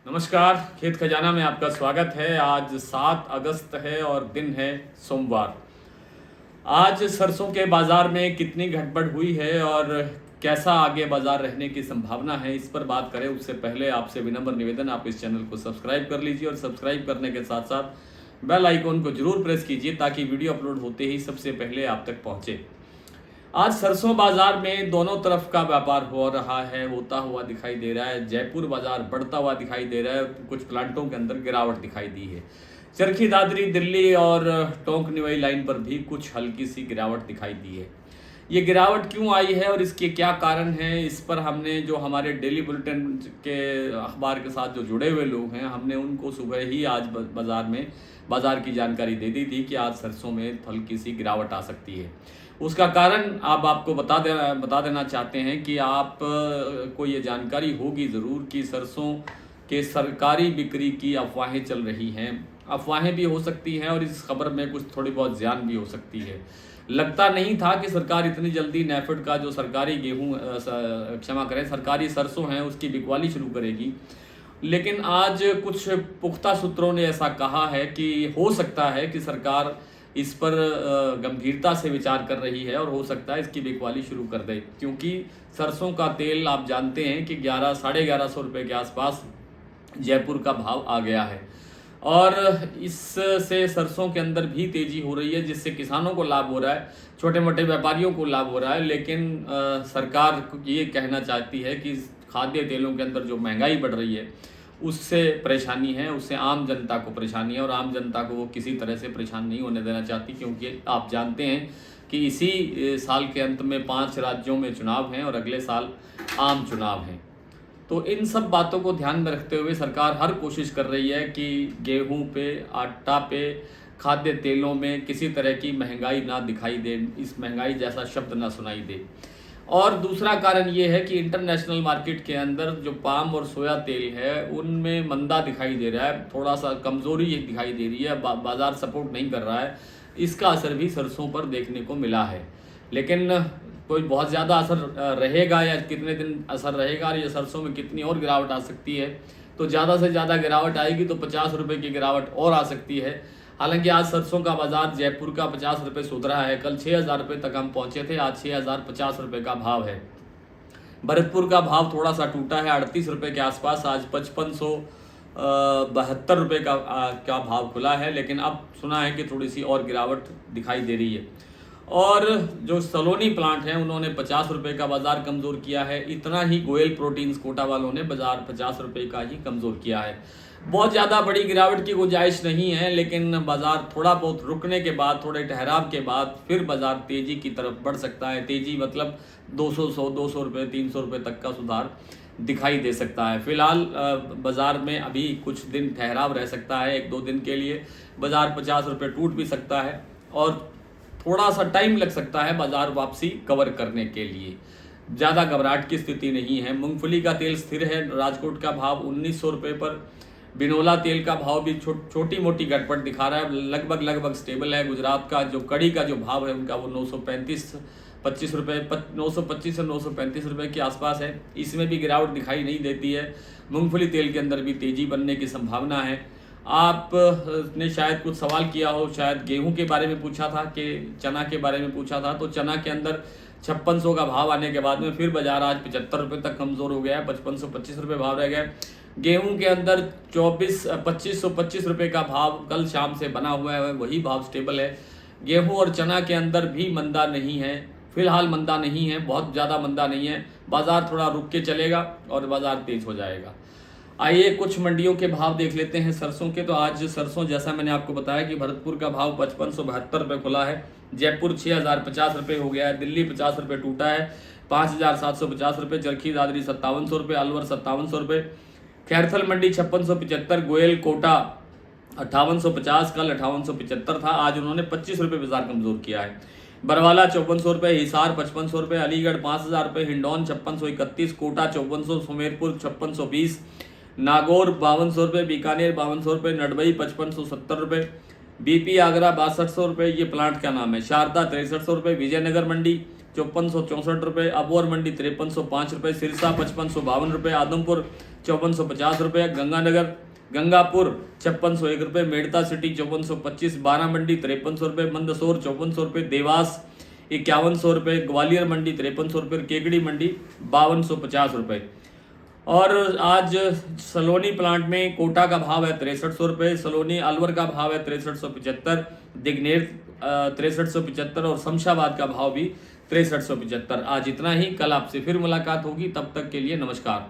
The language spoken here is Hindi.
नमस्कार, खेत खजाना में आपका स्वागत है। आज 7 अगस्त है और दिन है सोमवार। आज सरसों के बाज़ार में कितनी घटबढ़ हुई है और कैसा आगे बाज़ार रहने की संभावना है, इस पर बात करें उससे पहले आपसे विनम्र निवेदन, आप इस चैनल को सब्सक्राइब कर लीजिए और सब्सक्राइब करने के साथ साथ बेल आइकॉन को जरूर प्रेस कीजिए ताकि वीडियो अपलोड होते ही सबसे पहले आप तक पहुँचे। आज सरसों बाजार में दोनों तरफ का व्यापार हो रहा है, होता हुआ दिखाई दे रहा है। जयपुर बाजार बढ़ता हुआ दिखाई दे रहा है, कुछ प्लांटों के अंदर गिरावट दिखाई दी है। चरखी दादरी दिल्ली और टोंक निवई लाइन पर भी कुछ हल्की सी गिरावट दिखाई दी है। ये गिरावट क्यों आई है और इसके क्या कारण हैं, इस पर हमने जो हमारे डेली बुलेटिन के अखबार के साथ जो जुड़े हुए लोग हैं, हमने उनको सुबह ही आज बाजार की जानकारी दे दी थी कि आज सरसों में हल्की सी गिरावट आ सकती है। उसका कारण अब आपको बता देना चाहते हैं कि आप को ये जानकारी होगी ज़रूर कि सरसों के सरकारी बिक्री की अफवाहें चल रही हैं। अफवाहें भी हो सकती हैं और इस खबर में कुछ थोड़ी बहुत ज़्यान भी हो सकती है। लगता नहीं था कि सरकार इतनी जल्दी नेफेड का जो सरकारी सरकारी सरसों है उसकी बिकवाली शुरू करेगी, लेकिन आज कुछ पुख्ता सूत्रों ने ऐसा कहा है कि हो सकता है कि सरकार इस पर गंभीरता से विचार कर रही है और हो सकता है इसकी बिकवाली शुरू कर दे, क्योंकि सरसों का तेल आप जानते हैं कि 1100-1150 रुपये के आसपास जयपुर का भाव आ गया है और इससे सरसों के अंदर भी तेज़ी हो रही है, जिससे किसानों को लाभ हो रहा है, छोटे मोटे व्यापारियों को लाभ हो रहा है। लेकिन सरकार ये कहना चाहती है कि खाद्य तेलों के अंदर जो महंगाई बढ़ रही है उससे परेशानी है, उससे आम जनता को परेशानी है और आम जनता को वो किसी तरह से परेशान नहीं होने देना चाहती, क्योंकि आप जानते हैं कि इसी साल के अंत में 5 राज्यों में चुनाव हैं और अगले साल आम चुनाव हैं। तो इन सब बातों को ध्यान में रखते हुए सरकार हर कोशिश कर रही है कि गेहूं पे, आटा पे, खाद्य तेलों में किसी तरह की महंगाई ना दिखाई दे, इस महंगाई जैसा शब्द ना सुनाई दे। और दूसरा कारण ये है कि इंटरनेशनल मार्केट के अंदर जो पाम और सोया तेल है उनमें मंदा दिखाई दे रहा है, थोड़ा सा कमज़ोरी दिखाई दे रही है, बाज़ार सपोर्ट नहीं कर रहा है। इसका असर भी सरसों पर देखने को मिला है, लेकिन कोई बहुत ज़्यादा असर रहेगा या कितने दिन असर रहेगा और ये सरसों में कितनी और गिरावट आ सकती है, तो ज़्यादा से ज़्यादा गिरावट आएगी तो 50 रुपये की गिरावट और आ सकती है। हालांकि आज सरसों का बाजार जयपुर का 50 रुपये सुधरा है, कल 6000 रुपये तक हम पहुंचे थे, आज 6050 रुपये का भाव है। भरतपुर का भाव थोड़ा सा टूटा है 38 रुपये के आसपास, आज 5572 रुपये का भाव खुला है, लेकिन अब सुना है कि थोड़ी सी और गिरावट दिखाई दे रही है। और जो सलोनी प्लांट हैं उन्होंने 50 रुपये का बाजार कमज़ोर किया है, इतना ही गोयल प्रोटीन्स कोटा वालों ने बाजार 50 रुपये का ही कमज़ोर किया है। बहुत ज़्यादा बड़ी गिरावट की गुंजाइश नहीं है, लेकिन बाज़ार थोड़ा बहुत रुकने के बाद, थोड़े ठहराव के बाद फिर बाज़ार तेज़ी की तरफ बढ़ सकता है। तेज़ी मतलब 200 रुपये 300 रुपये तक का सुधार दिखाई दे सकता है। फिलहाल बाज़ार में अभी कुछ दिन ठहराव रह सकता है, 1-2 दिन के लिए बाज़ार 50 रुपये टूट भी सकता है और थोड़ा सा टाइम लग सकता है बाज़ार वापसी कवर करने के लिए। ज़्यादा घबराहट की स्थिति नहीं है। मूंगफली का तेल स्थिर है, राजकोट का भाव 1900 रुपये पर। बिनोला तेल का भाव भी छोटी मोटी घटपट दिखा रहा है, लगभग स्टेबल है। गुजरात का जो कड़ी का जो भाव है उनका वो 925 रुपये 925 से 935 रुपये के आसपास है, इसमें भी गिरावट दिखाई नहीं देती है। मूंगफली तेल के अंदर भी तेज़ी बनने की संभावना है। आप ने शायद कुछ सवाल किया हो, शायद गेहूं के बारे में पूछा था कि चना के बारे में पूछा था, तो चना के अंदर 5600 का भाव आने के बाद में फिर बाजार आज 75 रुपये तक कमज़ोर हो गया है, 5525 रुपये भाव रह गया। गेहूं के अंदर 2525 रुपये का भाव कल शाम से बना हुआ है, वही भाव स्टेबल है। गेहूं और चना के अंदर भी मंदा नहीं है, फिलहाल मंदा नहीं है, बहुत ज़्यादा मंदा नहीं है। बाज़ार थोड़ा रुक के चलेगा और बाज़ार तेज़ हो जाएगा। आइए कुछ मंडियों के भाव देख लेते हैं सरसों के। तो आज सरसों, जैसा मैंने आपको बताया कि भरतपुर का भाव 5572 रुपये खुला है, जयपुर 6050 रुपये हो गया है, दिल्ली 50 रुपये टूटा है, 5750 रुपये, चरखी दादरी 5700 रुपये, अलवर 5700 रुपये, खैरथल मंडी 5675, गोयल कोटा 5850, कल 5875 था, आज उन्होंने 25 रुपये बाजार कमज़ोर किया है। बरवाला 5400 रुपये, हिसार 5500 रुपये, अलीगढ़ 5000 रुपये, हिंडौन 5631, कोटा 5400, सुमेरपुर 5620, नागौर 5200 रुपये, बीकानेर 5200 रुपये, नडबई 5570 रुपये, बीपी आगरा 6200 रुपये, ये प्लांट का नाम है। शारदा 6300 रुपये, विजयनगर मंडी 5464 रुपये, अबोर मंडी 5305 रुपये, सिरसा 5552 रुपये, आदमपुर 5450 रुपये, गंगापुर 5601 रुपये, मेड़ता सिटी 5425, बारा मंडी 5300 रुपये, मंदसौर 5400 रुपये, देवास 5100 रुपये, ग्वालियर मंडी 5300 रुपये, केकड़ी मंडी 5250 रुपये। और आज सलोनी प्लांट में कोटा का भाव है 6300 रुपये, सलोनी अलवर का भाव है 6375, दिग्नेर 6375 और शमशाबाद का भाव भी 6375। आज इतना ही, कल आपसे फिर मुलाकात होगी, तब तक के लिए नमस्कार।